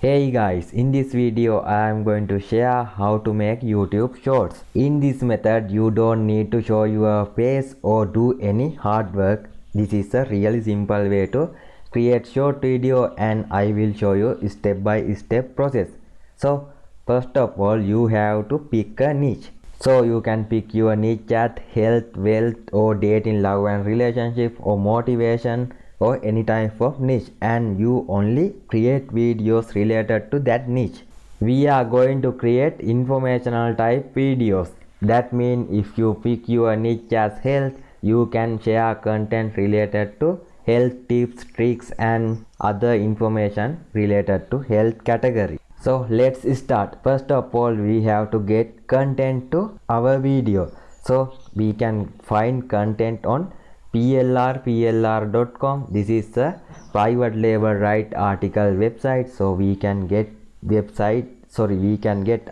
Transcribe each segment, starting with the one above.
Hey guys, in this video I am going to share how to make YouTube shorts. In this method you don't need to show your face or do any hard work. This is a really simple way to create short video and I will show you step by step process. So first of all you have to pick a niche. So you can pick your niche at health, wealth or dating, love and relationship or motivation or any type of niche, and you only create videos related to that niche. We are going to create informational type videos. That means if you pick your niche as health, you can share content related to health tips, tricks and other information related to health category. So let's start. First of all we have to get content to our video. So we can find content on plr.com. This is a private label right article website, so we can get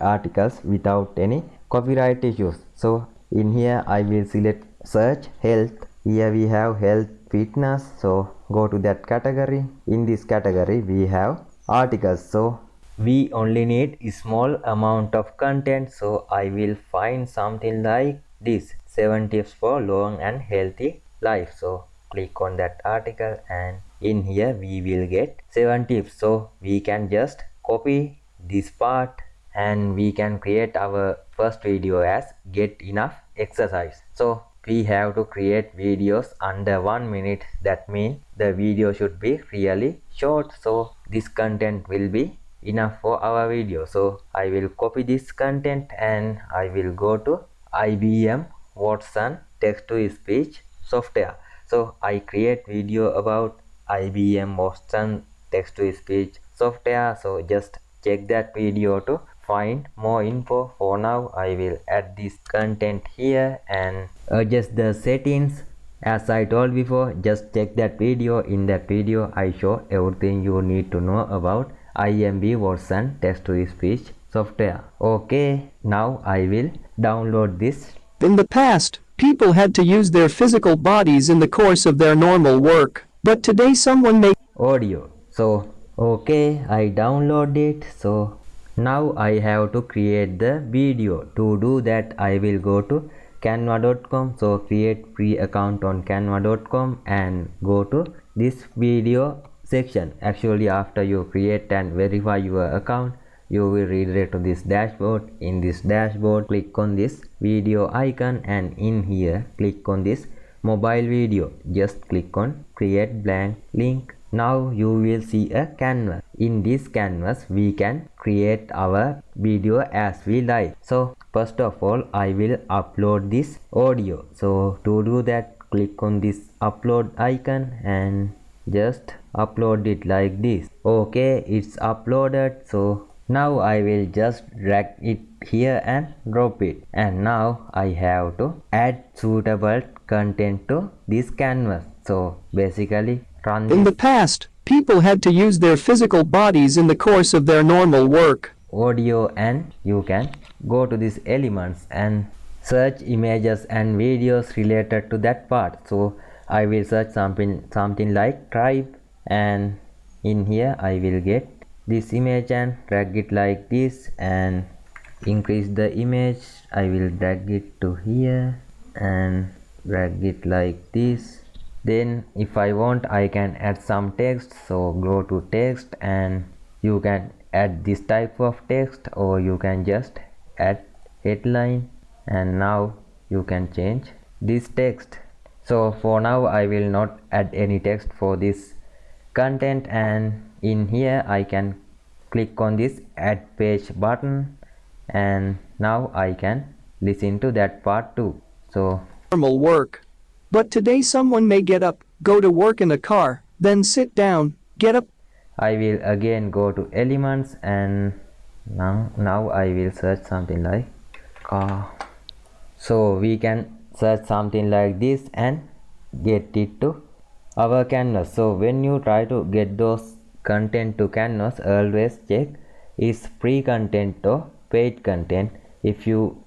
articles without any copyright issues. So in here I will select search health. Here we have health fitness, so go to that category. In this category we have articles, so we only need a small amount of content, so I will find something like this: 7 tips for long and healthy life. So click on that article and in here we will get 7 tips. So we can just copy this part and we can create our first video as get enough exercise. So we have to create videos under 1 minute. That means the video should be really short, so this content will be enough for our video. So I will copy this content and I will go to IBM Watson text to speech software. So I create video about IBM Watson text to speech software, so just check that video to find more info. For now I will add this content here and adjust the settings. As I told before, just check that video. In that video I show everything you need to know about IBM Watson text to speech software. Okay, now I will download this. In the past, people had to use their physical bodies in the course of their normal work, but today someone may audio. So okay, I download it. So now I have to create the video. To do that I will go to canva.com. so create free account on canva.com and go to this video section. Actually after you create and verify your account, you will redirect to this dashboard. In this dashboard click on this video icon and in here click on this mobile video. Just click on create blank link. Now you will see a canvas. In this canvas we can create our video as we like. So first of all I will upload this audio. So to do that click on this upload icon and just upload it like this. Okay, it's uploaded. So now I will just drag it here and drop it, and now I have to add suitable content to this canvas. So basically run this. In the past, people had to use their physical bodies in the course of their normal work. Audio, and you can go to these elements and search images and videos related to that part. So I will search something like tribe, and in here I will get this image and drag it like this and increase the image. I will drag it to here and drag it like this. Then if I want I can add some text, so go to text and you can add this type of text or you can just add headline, and now you can change this text. So for now I will not add any text for this content, and in here I can click on this add page button and now I can listen to that part too. So Normal work. But today someone may get up, go to work in a car, then sit down, get up. I will again go to elements and now I will search something like car. So we can search something like this and get it to our canvas. So when you try to get those content to canvas, always check is free content or paid content. If you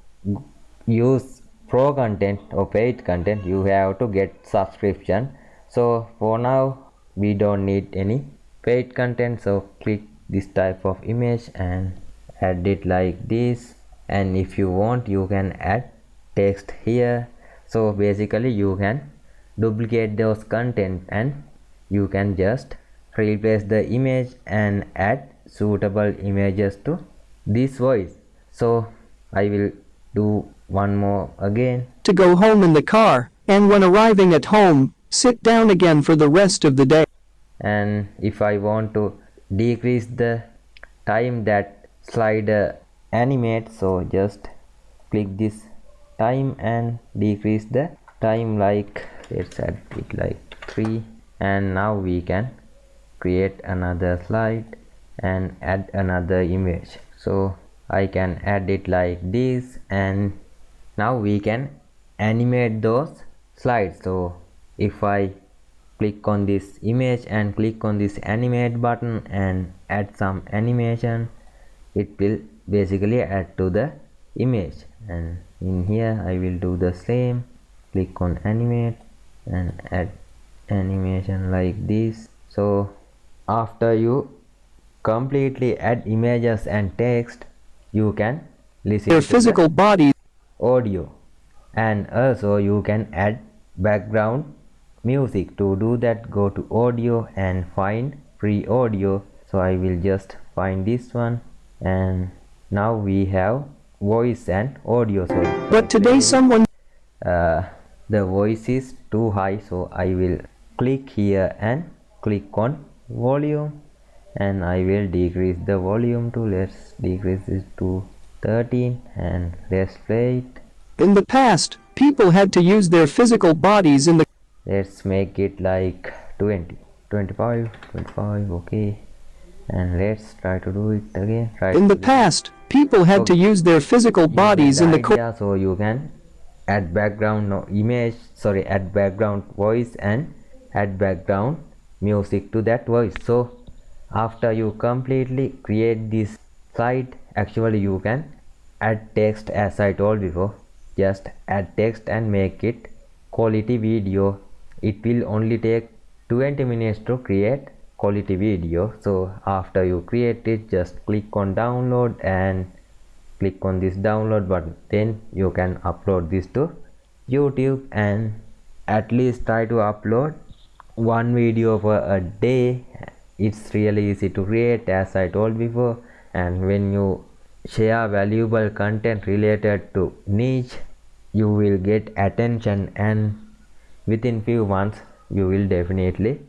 use pro content or paid content, you have to get subscription. So for now we don't need any paid content, so click this type of image and add it like this. And if you want, you can add text here. So basically you can duplicate those content and you can just replace the image and add suitable images to this voice. So I will do one more again. To go home in the car, and when arriving at home, sit down again for the rest of the day. And if I want to decrease the time that slider animates, so just click this time and decrease the time, like let's add it like 3. And now we can create another slide and add another image. So I can add it like this, and now we can animate those slides. So if I click on this image and click on this animate button and add some animation, it will basically add to the image. And in here I will do the same, click on animate and add animation like this. So after you completely add images and text, you can listen Their to physical bodies. the audio, and also you can add background music. To do that, go to audio and find free audio. So I will just find this one, and now we have voice and audio. So But today someone the voice is too high, so I will click here and click on volume, and I will decrease the volume to, let's decrease it to 13, and let's play it. in the past, people had to use their physical bodies in the Let's make it like 20, 25, 25, okay. And let's try to do it again. in the past, people had to use their physical bodies in the idea. So you can add background image, sorry, add background voice and add background music to that voice. So after you completely create this slide, actually you can add text. As I told before, just add text and make it quality video. It will only take 20 minutes to create quality video. So after you create it, just click on download and click on this download button. Then you can upload this to YouTube, and at least try to upload one video per a day. It's really easy to create, as I told before. And when you share valuable content related to niche, you will get attention, and within few months you will definitely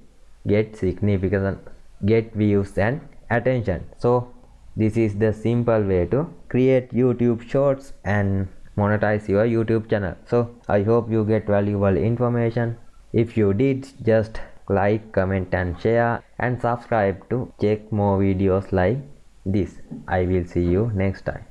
get significant views and attention. So this is the simple way to create YouTube shorts and monetize your YouTube channel. So I hope you get valuable information. If you did, just like, comment and share, and subscribe to check more videos like this. I will see you next time.